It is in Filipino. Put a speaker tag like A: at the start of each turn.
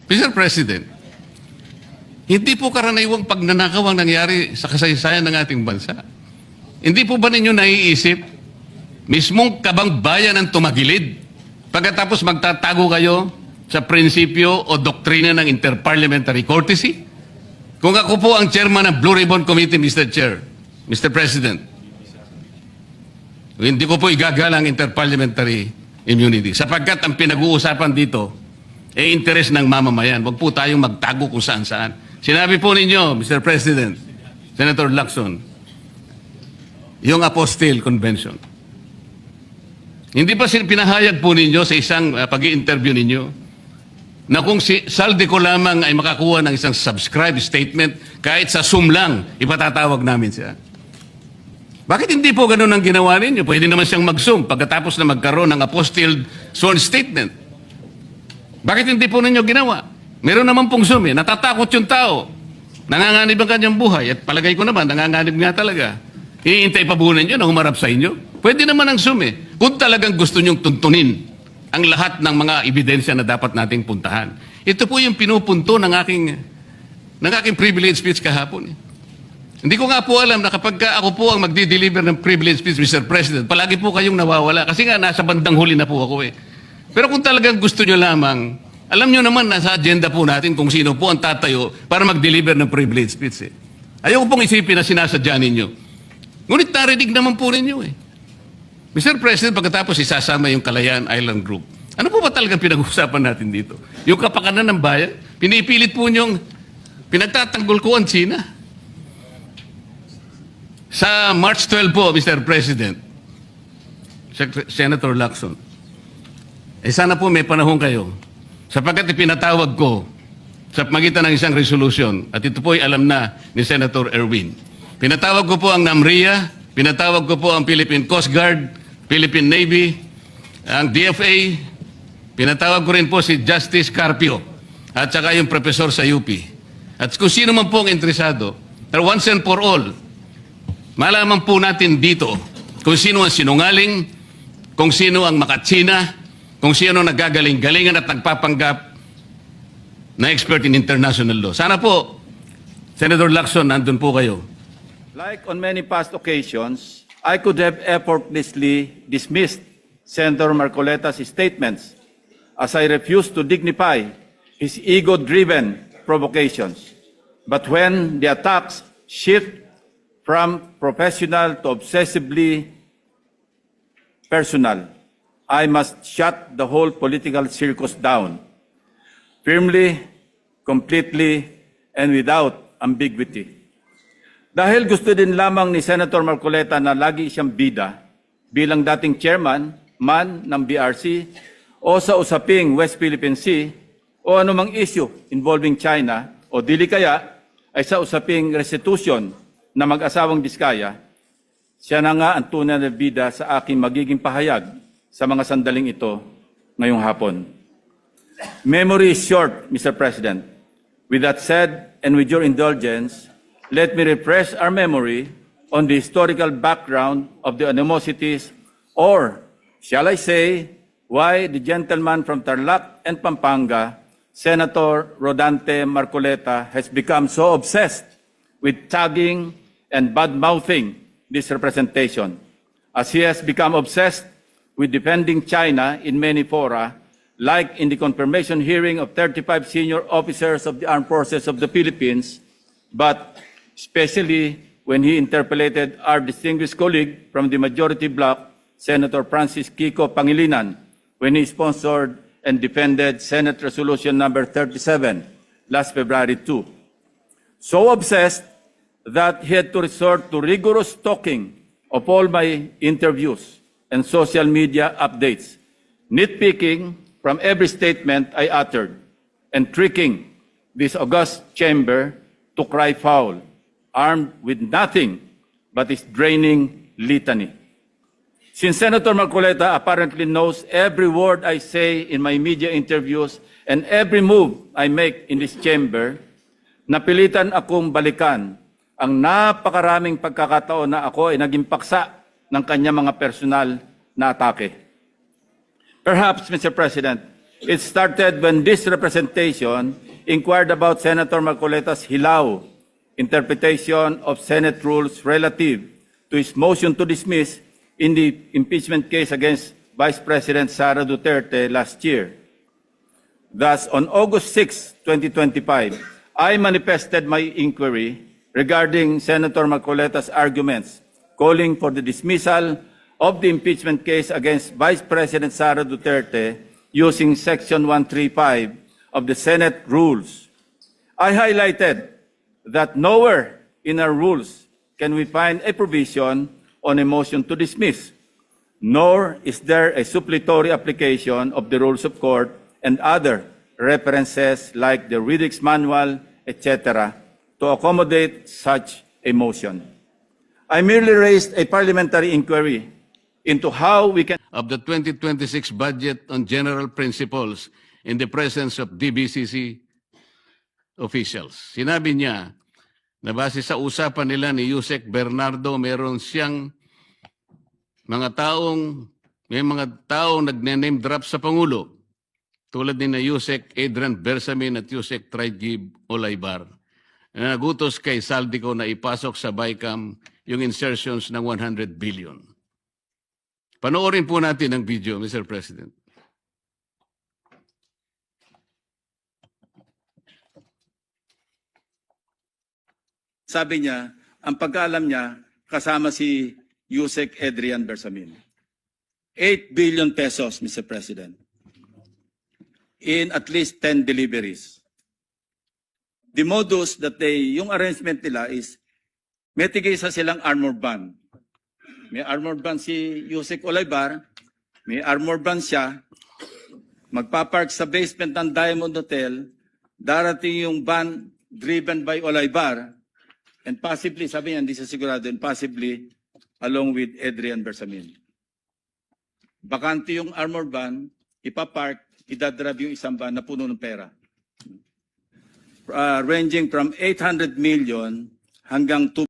A: Mr. President, hindi po karaniwang pagnanakaw ang nangyari sa kasaysayan ng ating bansa. Hindi po ba ninyo naiisip, mismong kabang bayan ang tumagilid, pagkatapos magtatago kayo sa prinsipyo o doktrina ng interparliamentary courtesy? Kung ako po ang chairman ng Blue Ribbon Committee, Mr. Chair, Mr. President, hindi ko po igagalang interparliamentary immunity sapagkat ang pinag-uusapan dito ay interes ng mamamayan. Huwag po tayong magtago kung saan-saan. Sinabi po ninyo, Mr. President, Senator Lacson, yung Apostille Convention. Hindi pa pinahayag po ninyo sa isang pag-i-interview ninyo na kung si saldi ko lamang ay makakuha ng isang subscribe statement, kahit sa Zoom lang, ipatatawag namin siya. Bakit hindi po ganun ang ginawa ninyo? Pwede naman siyang mag-Zoom pagkatapos na magkaroon ng apostille sworn statement. Bakit hindi po ninyo ginawa? Meron naman pong Zoom eh. Natatakot yung tao. Nanganganib ang kanyang buhay. At palagay ko naman, nanganganib nga talaga. Iintay pa po ninyo na humarap sa inyo? Pwede naman ang Zoom eh. Kung talagang gusto nyong tuntunin ang lahat ng mga ebidensya na dapat nating puntahan. Ito po yung pinupunto ng aking privilege speech kahapon eh. Hindi ko nga po alam na kapag ako po ang magdi-deliver ng privilege speech, Mr. President, palagi po kayong nawawala. Kasi nga, nasa bandang huli na po ako eh. Pero kung talagang gusto nyo lamang, alam nyo naman, nasa agenda po natin kung sino po ang tatayo para mag-deliver ng privilege speech eh. Ayoko pong isipin na sinasadya ninyo. Ngunit narinig naman po ninyo eh. Mr. President, pagkatapos isasama yung Kalayaan Island Group, ano po ba talagang pinag-uusapan natin dito? Yung kapakanan ng bayan? Pinipilit po nyong pinagtatanggol ko ang China. Sa March 12 po, Mr. President, Senator Lacson, sana po may panahon kayo, sapagkat ipinatawag ko sa pagitan ng isang resolution, at ito po ay alam na ni Senator Erwin. Pinatawag ko po ang NAMRIA, pinatawag ko po ang Philippine Coast Guard, Philippine Navy, ang DFA, pinatawag ko rin po si Justice Carpio, at saka yung professor sa UP. At kung sino man po ang interesado, once and for all, malaman po natin dito kung sino ang sinungaling, kung sino ang makatsina, kung sino ang nagagaling-galingan at nagpapanggap na expert in international law. Sana po, Senator Lacson, nandun po kayo.
B: Like on many past occasions, I could have effortlessly dismissed Senator Marcoleta's statements as I refuse to dignify his ego-driven provocations. But when the attacks shift from professional to obsessively personal, I must shut the whole political circus down, firmly, completely, and without ambiguity. Dahil gusto din lamang ni Senator Marcoleta na lagi siyang bida bilang dating chairman man ng BRC o sa usaping West Philippine Sea o anumang issue involving China o dili kaya ay sa usaping restitution na mag-asawang Diskaya, siya na nga ang tunay na bida sa aking magiging pahayag sa mga sandaling ito ngayong hapon. Memory is short, Mr. President. With that said, and with your indulgence, let me refresh our memory on the historical background of the animosities, or, shall I say, why the gentleman from Tarlac and Pampanga, Senator Rodante Marcoleta, has become so obsessed with tagging and bad-mouthing this representation, as he has become obsessed with defending China in many fora, like in the confirmation hearing of 35 senior officers of the Armed Forces of the Philippines, but especially when he interpellated our distinguished colleague from the majority bloc, Senator Francis Kiko Pangilinan, when he sponsored and defended Senate Resolution number 37 last February 2. So obsessed that he had to resort to rigorous stalking of all my interviews and social media updates, nitpicking from every statement I uttered, and tricking this august chamber to cry foul, armed with nothing but his draining litany. Since Senator Marcoleta apparently knows every word I say in my media interviews and every move I make in this chamber, napilitan akong balikan ang napakaraming pagkakataon na ako ay naging paksa ng kanyang mga personal na atake. Perhaps, Mr. President, It started when this representation inquired about Senator Marcoleta's hilaw interpretation of Senate rules relative to his motion to dismiss in the impeachment case against Vice President Sara Duterte last year. Thus, on August 6, 2025, I manifested my inquiry regarding Senator Marcoleta's arguments calling for the dismissal of the impeachment case against Vice President Sara Duterte using Section 135 of the Senate rules. I highlighted that nowhere in our rules can we find a provision on a motion to dismiss, nor is there a suppletory application of the rules of court and other references like the Riddick's Manual, etc., to accommodate such a motion. I merely raised a parliamentary inquiry into how we can
A: of the 2026 budget on general principles in the presence of DBCC officials. Sinabi niya na base sa usapan nila ni Yusek Bernardo, meron siyang may mga taong nagne-name drop sa Pangulo, tulad ni na Yusek Adrian Bersamin at Yusek Trajib Olaybar, na nagutos kay Saldico na ipasok sa BICAM yung insertions ng 100 billion. Panoorin po natin ang video, Mr. President.
B: Sabi niya, ang pagkaalam niya, kasama si Yusek Adrian Bersamin. 8 billion pesos, Mr. President, in at least 10 deliveries. The modus that yung arrangement nila is, may tigisa silang armored van. May armored van si Yusek Olaybar, may armored van siya, magpapark sa basement ng Diamond Hotel, darating yung van driven by Olaybar, and possibly, sabi niya, hindi siya sigurado, and possibly along with Adrian Bersamin. Bakante yung armored van, ipapark, idadrive yung isang van na puno ng pera. Ranging from 800 million hanggang 2